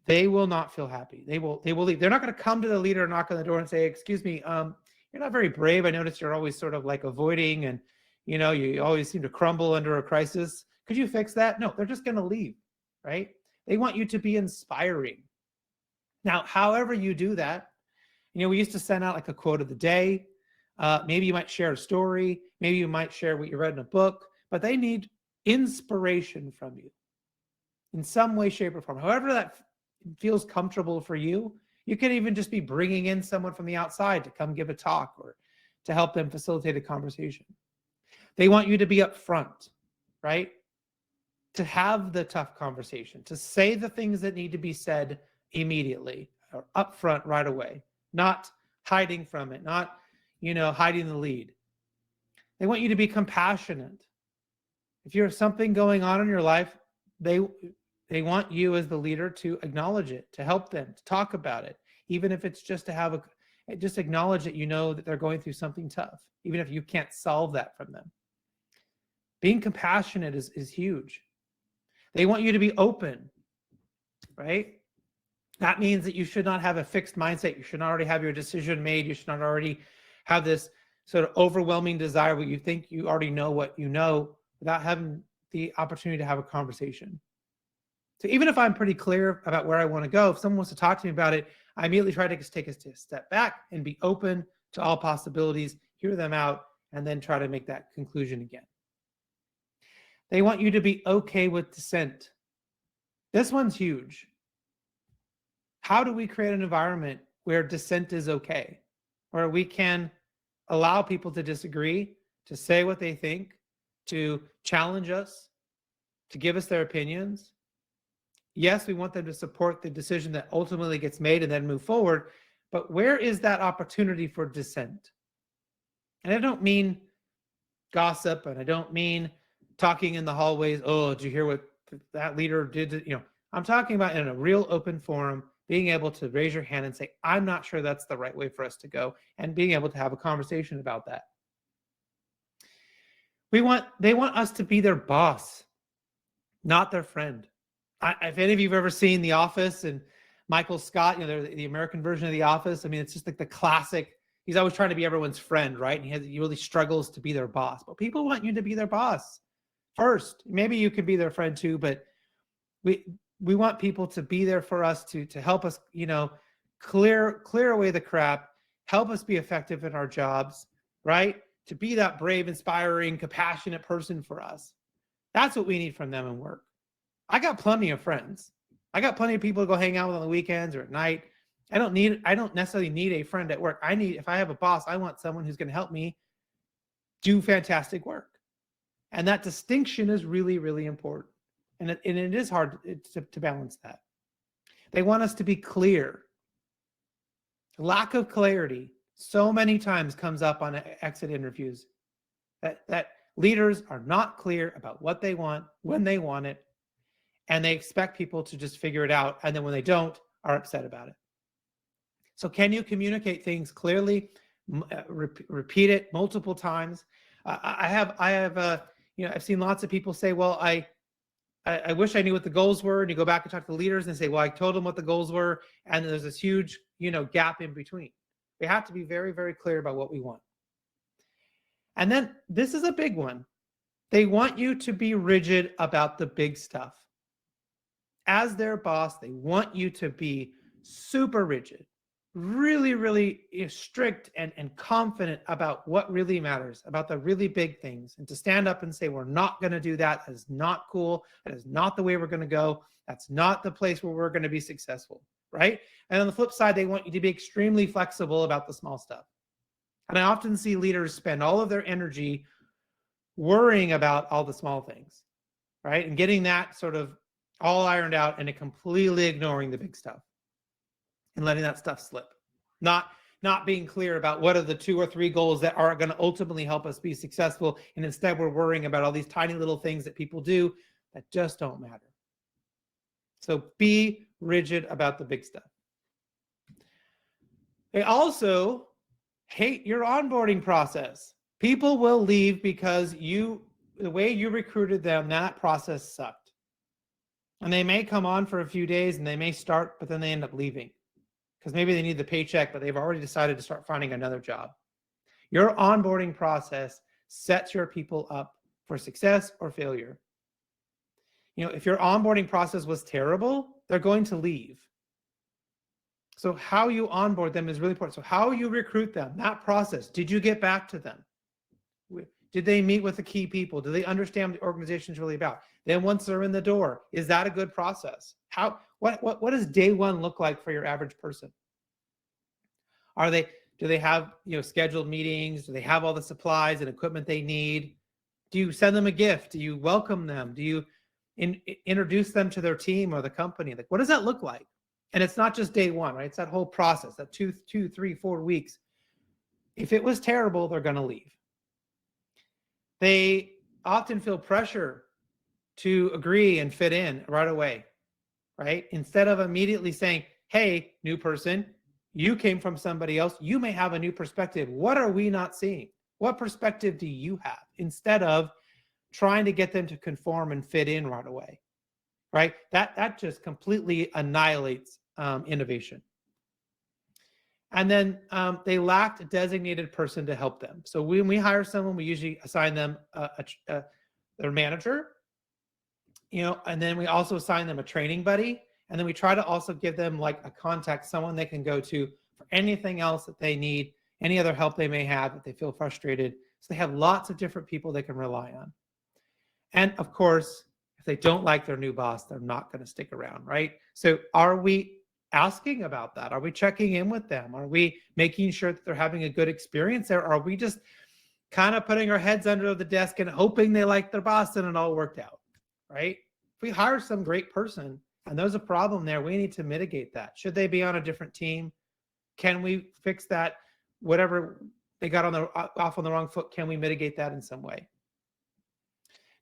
they will not feel happy. They will leave. They're not going to come to the leader, knock on the door and say, excuse me, you're not very brave. I noticed you're always sort of like avoiding and, you always seem to crumble under a crisis. Could you fix that? No, they're just going to leave, right? They want you to be inspiring. Now, however you do that, we used to send out like a quote of the day. Maybe you might share a story. Maybe you might share what you read in a book, but they need inspiration from you in some way, shape, or form. However that feels comfortable for you. You could even just be bringing in someone from the outside to come give a talk or to help them facilitate a conversation. They want you to be upfront, right? To have the tough conversation, to say the things that need to be said immediately or upfront right away, not hiding from it, not, hiding the lead. They want you to be compassionate. If you have something going on in your life, they want you as the leader to acknowledge it, to help them, to talk about it, even if it's just to just acknowledge that that they're going through something tough, even if you can't solve that from them. Being compassionate is huge. They want you to be open, right? That means that you should not have a fixed mindset. You should not already have your decision made. You should not already have this sort of overwhelming desire where you think you already know what you know without having the opportunity to have a conversation. So even if I'm pretty clear about where I want to go, if someone wants to talk to me about it, I immediately try to just take a step back and be open to all possibilities, hear them out, and then try to make that conclusion again. They want you to be okay with dissent. This one's huge. How do we create an environment where dissent is okay, where we can allow people to disagree, to say what they think, to challenge us, to give us their opinions? Yes, we want them to support the decision that ultimately gets made and then move forward, but where is that opportunity for dissent? And I don't mean gossip, and I don't mean talking in the hallways. Oh, did you hear what that leader did? I'm talking about in a real open forum, being able to raise your hand and say, I'm not sure that's the right way for us to go, and being able to have a conversation about that. They want us to be their boss, not their friend. If any of you have ever seen The Office and Michael Scott, the American version of The Office, it's just like the classic. He's always trying to be everyone's friend, right? And he really struggles to be their boss. But people want you to be their boss first. Maybe you could be their friend too, but we want people to be there for us to help us, clear away the crap, help us be effective in our jobs, right? To be that brave, inspiring, compassionate person for us. That's what we need from them in work. I got plenty of friends. I got plenty of people to go hang out with on the weekends or at night. I don't necessarily need a friend at work. If I have a boss, I want someone who's going to help me do fantastic work. And that distinction is really, really important. And it is hard to balance that. They want us to be clear. Lack of clarity so many times comes up on exit interviews that leaders are not clear about what they want, when they want it, and they expect people to just figure it out. And then when they don't, are upset about it. So can you communicate things clearly, repeat it multiple times? I've seen lots of people say, well, I wish I knew what the goals were. And you go back and talk to the leaders and say, well, I told them what the goals were. And there's this huge, gap in between. We have to be very, very clear about what we want. And then this is a big one. They want you to be rigid about the big stuff. As their boss, they want you to be super rigid, really, really strict and confident about what really matters, about the really big things, and to stand up and say, we're not going to do that. That is not cool. That is not the way we're going to go. That's not the place where we're going to be successful, right? And on the flip side, they want you to be extremely flexible about the small stuff. And I often see leaders spend all of their energy worrying about all the small things, right? And getting that sort of all ironed out and completely ignoring the big stuff and letting that stuff slip. Not being clear about what are the 2 or 3 goals that are going to ultimately help us be successful. And instead we're worrying about all these tiny little things that people do that just don't matter. So be rigid about the big stuff. They also hate your onboarding process. People will leave because the way you recruited them, that process sucked. And they may come on for a few days and they may start, but then they end up leaving because maybe they need the paycheck, but they've already decided to start finding another job. Your onboarding process sets your people up for success or failure. If your onboarding process was terrible, they're going to leave. So how you onboard them is really important. So how you recruit them, that process, did you get back to them? Did they meet with the key people? Do they understand what the organization is really about? Then once they're in the door, is that a good process? What does day one look like for your average person? Do they have scheduled meetings? Do they have all the supplies and equipment they need? Do you send them a gift? Do you welcome them? Do you introduce them to their team or the company? Like, what does that look like? And it's not just day one, right? It's that whole process, that 2, 3, 4 weeks. If it was terrible, they're going to leave. They often feel pressure to agree and fit in right away, right? Instead of immediately saying, hey, new person, you came from somebody else. You may have a new perspective. What are we not seeing? What perspective do you have? Instead of trying to get them to conform and fit in right away, right? That just completely annihilates innovation. And then they lacked a designated person to help them. So when we hire someone, we usually assign them their manager, and then we also assign them a training buddy. And then we try to also give them like a contact, someone they can go to for anything else that they need, any other help they may have if they feel frustrated. So they have lots of different people they can rely on. And of course, if they don't like their new boss, they're not going to stick around, right? So are we asking about that? Are we checking in with them? Are we making sure that they're having a good experience there? Or are we just kind of putting our heads under the desk and hoping they like their boss and it all worked out, right? If we hire some great person and there's a problem there, we need to mitigate that. Should they be on a different team? Can we fix that? Whatever they got off on the wrong foot, can we mitigate that in some way?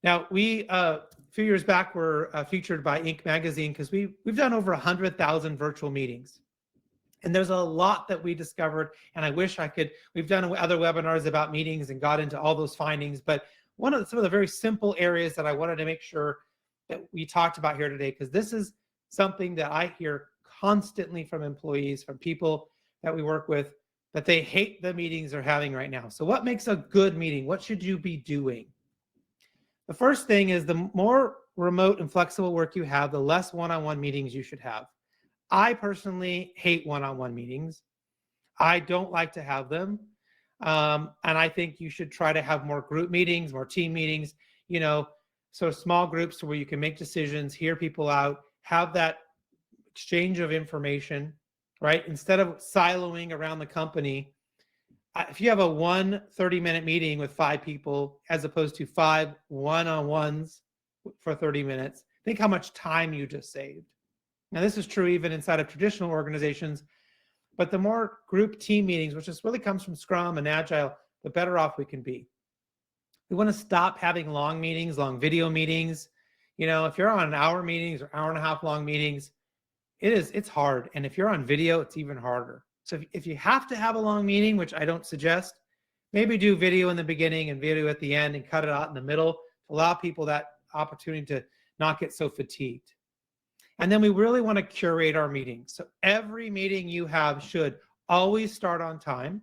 Now, we a few years back were featured by Inc. magazine because we've done over 100,000 virtual meetings. And there's a lot that we discovered, and I wish I could. We've done other webinars about meetings and got into all those findings, but some of the very simple areas that I wanted to make sure that we talked about here today, because this is something that I hear constantly from employees, from people that we work with, that they hate the meetings they're having right now. So what makes a good meeting? What should you be doing? The first thing is the more remote and flexible work you have, the less one-on-one meetings you should have. I personally hate one-on-one meetings. I don't like to have them. And I think you should try to have more group meetings, more team meetings, so small groups where you can make decisions, hear people out, have that exchange of information, right? Instead of siloing around the company, if you have a 30-minute meeting with 5 people as opposed to 5 one-on-ones for 30 minutes, think how much time you just saved. Now, this is true even inside of traditional organizations, but the more group team meetings, which just really comes from Scrum and Agile, the better off we can be. We want to stop having long meetings, long video meetings. If you're on hour meetings or hour and a half long meetings, it's hard. And if you're on video, it's even harder. So if you have to have a long meeting, which I don't suggest, maybe do video in the beginning and video at the end and cut it out in the middle to allow people that opportunity to not get so fatigued. And then we really want to curate our meetings. So every meeting you have should always start on time.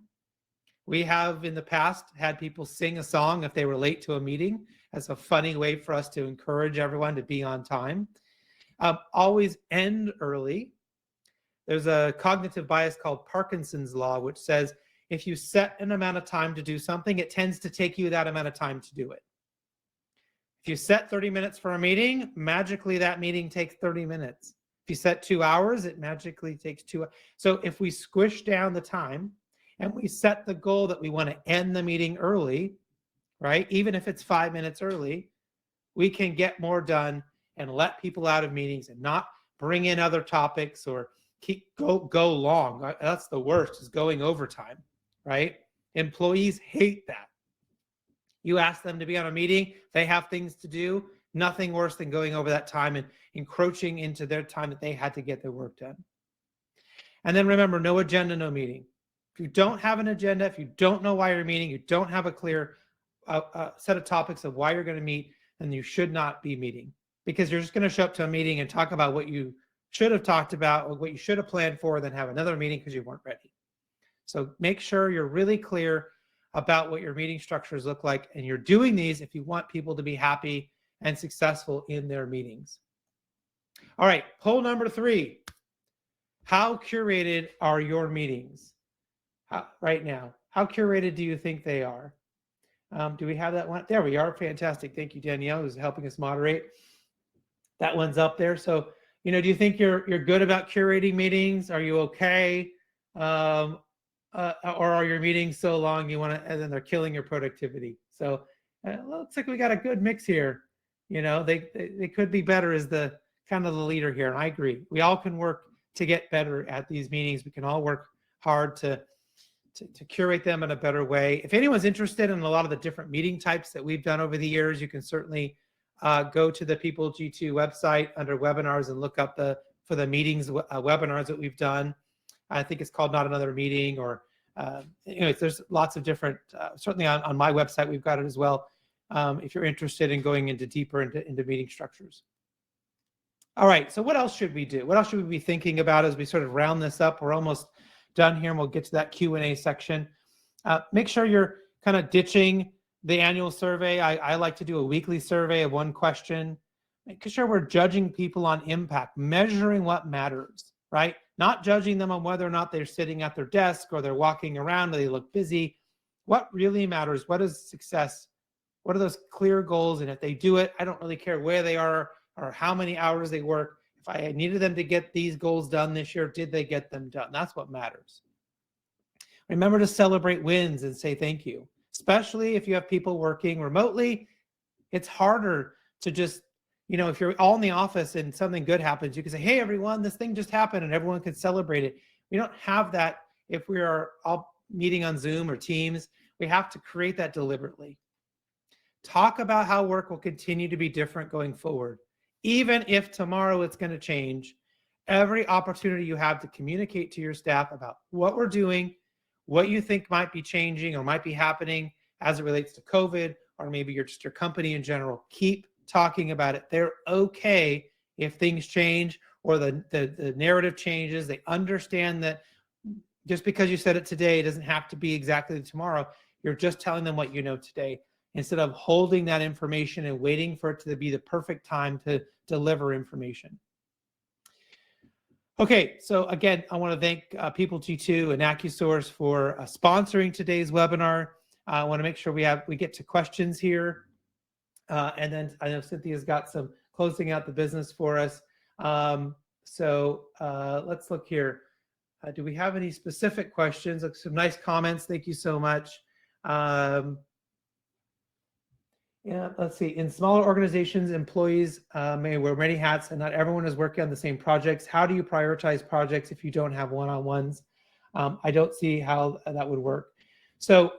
We have in the past had people sing a song if they were late to a meeting. That's a funny way for us to encourage everyone to be on time. Always end early. There's a cognitive bias called Parkinson's law, which says if you set an amount of time to do something, it tends to take you that amount of time to do it. If you set 30 minutes for a meeting, magically that meeting takes 30 minutes. If you set 2 hours, it magically takes 2 hours. So if we squish down the time and we set the goal that we want to end the meeting early, right? Even if it's 5 minutes early, we can get more done and let people out of meetings and not bring in other topics or go long. That's the worst, is going overtime, right? Employees hate that. You ask them to be on a meeting, they have things to do. Nothing worse than going over that time and encroaching into their time that they had to get their work done. And then remember, no agenda, no meeting. If you don't have an agenda, if you don't know why you're meeting, you don't have a clear set of topics of why you're going to meet, then you should not be meeting, because you're just going to show up to a meeting and talk about what you should have talked about or what you should have planned for, then have another meeting because you weren't ready. So make sure you're really clear about what your meeting structures look like, and you're doing these if you want people to be happy and successful in their meetings. All right, poll number 3. How curated are your meetings right now? How curated do you think they are? Do we have that one? There we are. Fantastic. Thank you, Danielle, who's helping us moderate. That one's up there. So, do you think you're good about curating meetings? Are you okay? Or are your meetings so long and then they're killing your productivity? So it looks like we got a good mix here. They could be better as the kind of the leader here. And I agree. We all can work to get better at these meetings. We can all work hard to curate them in a better way. If anyone's interested in a lot of the different meeting types that we've done over the years, you can certainly go to the People G2 website under webinars and look up for the meetings webinars that we've done. I think it's called Not Another Meeting, or there's lots of different, certainly on my website, we've got it as well, if you're interested in going deeper into meeting structures. All right, so what else should we do? What else should we be thinking about as we sort of round this up? We're almost done here, and we'll get to that Q&A section. Make sure you're kind of ditching the annual survey. I like to do a weekly survey of one question. Making sure we're judging people on impact, measuring what matters, right? Not judging them on whether or not they're sitting at their desk or they're walking around or they look busy. What really matters? What is success? What are those clear goals? And if they do it, I don't really care where they are or how many hours they work. If I needed them to get these goals done this year, did they get them done? That's what matters. Remember to celebrate wins and say thank you, especially if you have people working remotely. It's harder to just, if you're all in the office and something good happens, you can say, hey, everyone, this thing just happened, and everyone can celebrate it. We don't have that if we are all meeting on Zoom or Teams. We have to create that deliberately. Talk about how work will continue to be different going forward. Even if tomorrow it's going to change, every opportunity you have to communicate to your staff about what we're doing, what you think might be changing or might be happening as it relates to COVID, or maybe your company in general, keep talking about it. They're okay if things change or the narrative changes. They understand that just because you said it today, it doesn't have to be exactly tomorrow. You're just telling them what you know today, instead of holding that information and waiting for it to be the perfect time to deliver information. Okay, so again, I want to thank People G2 and AccuSource for sponsoring today's webinar. I want to make sure we get to questions here. And then I know Cynthia's got some closing out the business for us. So let's look here. Do we have any specific questions? Some nice comments. Thank you so much. Yeah, let's see. In smaller organizations, employees may wear many hats and not everyone is working on the same projects. How do you prioritize projects if you don't have one-on-ones? I don't see how that would work. So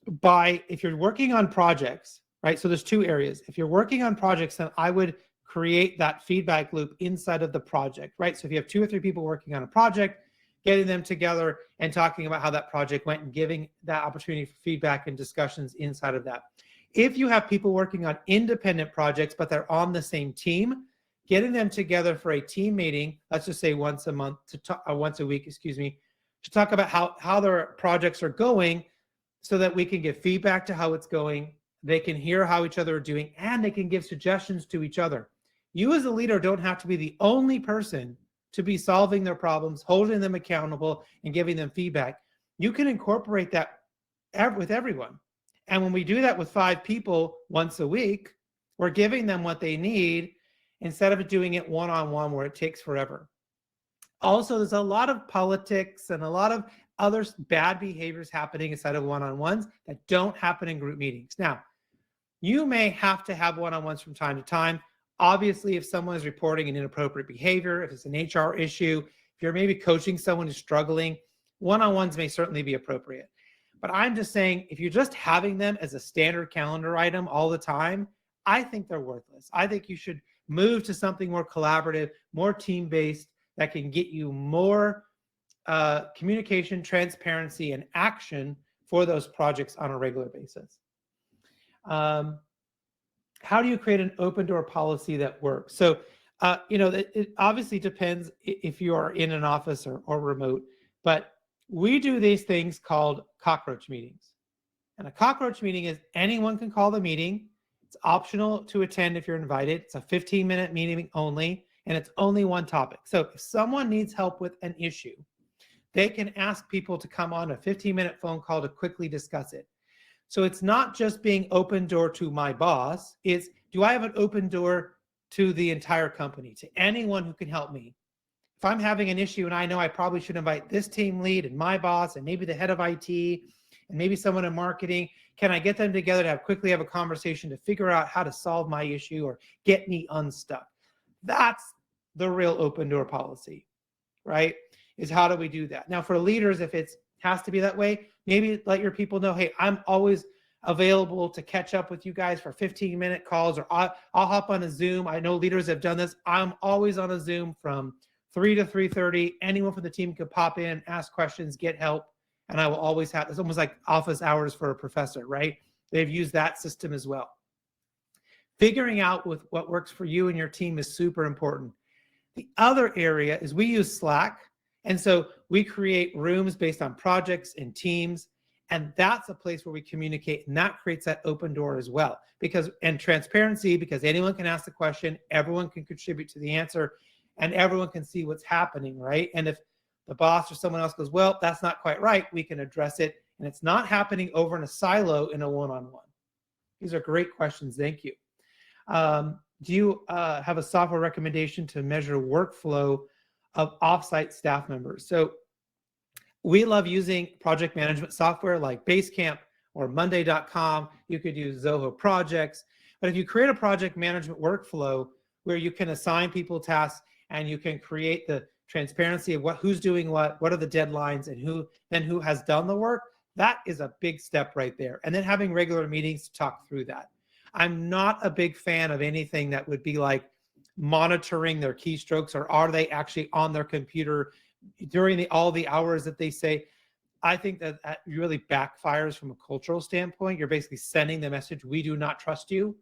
if you're working on projects, right? So there's two areas. If you're working on projects, then I would create that feedback loop inside of the project, right? So if you have 2 or 3 people working on a project, getting them together and talking about how that project went and giving that opportunity for feedback and discussions inside of that. If you have people working on independent projects, but they're on the same team, getting them together for a team meeting, let's just say once a month, once a week, to talk about how their projects are going, so that we can give feedback to how it's going. They can hear how each other are doing, and they can give suggestions to each other. You as a leader don't have to be the only person to be solving their problems, holding them accountable, and giving them feedback. You can incorporate that with everyone. And when we do that with 5 people once a week, we're giving them what they need instead of doing it one-on-one where it takes forever. Also, there's a lot of politics and a lot of other bad behaviors happening inside of one-on-ones that don't happen in group meetings. Now, you may have to have one-on-ones from time to time. Obviously, if someone is reporting an inappropriate behavior, if it's an HR issue, if you're maybe coaching someone who's struggling, one-on-ones may certainly be appropriate. But I'm just saying, if you're just having them as a standard calendar item all the time, I think they're worthless. I think you should move to something more collaborative, more team-based, that can get you more communication, transparency, and action for those projects on a regular basis. How do you create an open door policy that works? So, it obviously depends if you are in an office or remote, but we do these things called cockroach meetings. And a cockroach meeting is anyone can call the meeting. It's optional to attend if you're invited. It's a 15-minute meeting only, and it's only one topic. So if someone needs help with an issue, they can ask people to come on a 15-minute phone call to quickly discuss it. So it's not just being open door to my boss. It's, do I have an open door to the entire company, to anyone who can help me? If I'm having an issue and I know I probably should invite this team lead and my boss and maybe the head of IT and maybe someone in marketing, can I get them together to quickly have a conversation to figure out how to solve my issue or get me unstuck? That's the real open door policy, right? Is how do we do that? Now, for leaders, if it has to be that way, maybe let your people know, hey, I'm always available to catch up with you guys for 15-minute calls, or I'll hop on a Zoom. I know leaders have done this. I'm always on a Zoom from 3 to 3:30. Anyone from the team could pop in, ask questions, get help, and I will always have, it's almost like office hours for a professor, right? They've used that system as well. Figuring out what works for you and your team is super important. The other area is we use Slack. And so we create rooms based on projects and teams. And that's a place where we communicate. And that creates that open door as well. And transparency, because anyone can ask the question, everyone can contribute to the answer, and everyone can see what's happening, right? And if the boss or someone else goes, well, that's not quite right, we can address it. And it's not happening over in a silo in a one-on-one. These are great questions. Thank you. Do you have a software recommendation to measure workflow of offsite staff members? So we love using project management software like Basecamp or Monday.com. You could use Zoho Projects. But if you create a project management workflow where you can assign people tasks and you can create the transparency of who's doing what are the deadlines, and who has done the work, that is a big step right there. And then having regular meetings to talk through that. I'm not a big fan of anything that would be like monitoring their keystrokes, or are they actually on their computer during all the hours that they say. I think that really backfires from a cultural standpoint. You're basically sending the message, we do not trust you.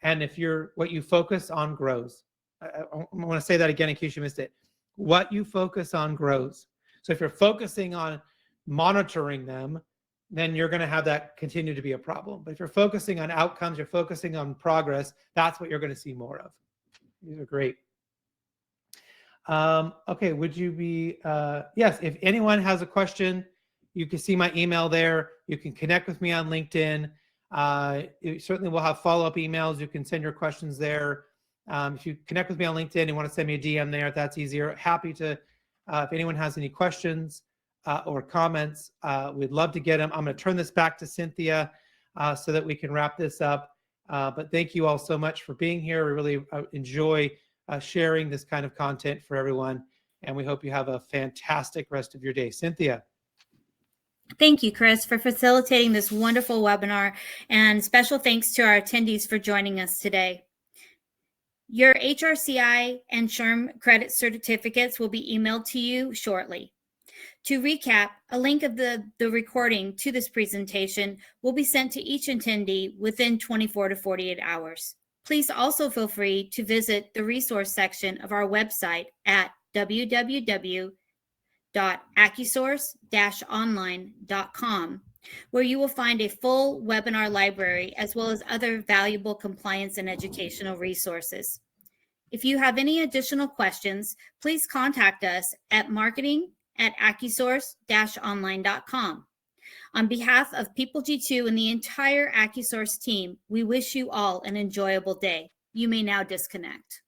And if what you focus on grows. I want to say that again in case you missed it. What you focus on grows. So if you're focusing on monitoring them, then you're going to have that continue to be a problem. But if you're focusing on outcomes, you're focusing on progress, that's what you're going to see more of. These are great. Okay, would you be, yes, if anyone has a question, you can see my email there. You can connect with me on LinkedIn. Certainly we'll have follow-up emails. You can send your questions there. If you connect with me on LinkedIn and want to send me a DM there, if that's easier, happy to, if anyone has any questions or comments, we'd love to get them. I'm going to turn this back to Cynthia so that we can wrap this up. But thank you all so much for being here. We really enjoy sharing this kind of content for everyone. And we hope you have a fantastic rest of your day. Cynthia. Thank you, Chris, for facilitating this wonderful webinar, and special thanks to our attendees for joining us today. Your HRCI and SHRM credit certificates will be emailed to you shortly. To recap, a link of the recording to this presentation will be sent to each attendee within 24 to 48 hours. Please also feel free to visit the resource section of our website at www.accusource-online.com, where you will find a full webinar library as well as other valuable compliance and educational resources. If you have any additional questions, please contact us at marketing@accusource-online.com. On behalf of People G2 and the entire AccuSource team, we wish you all an enjoyable day. You may now disconnect.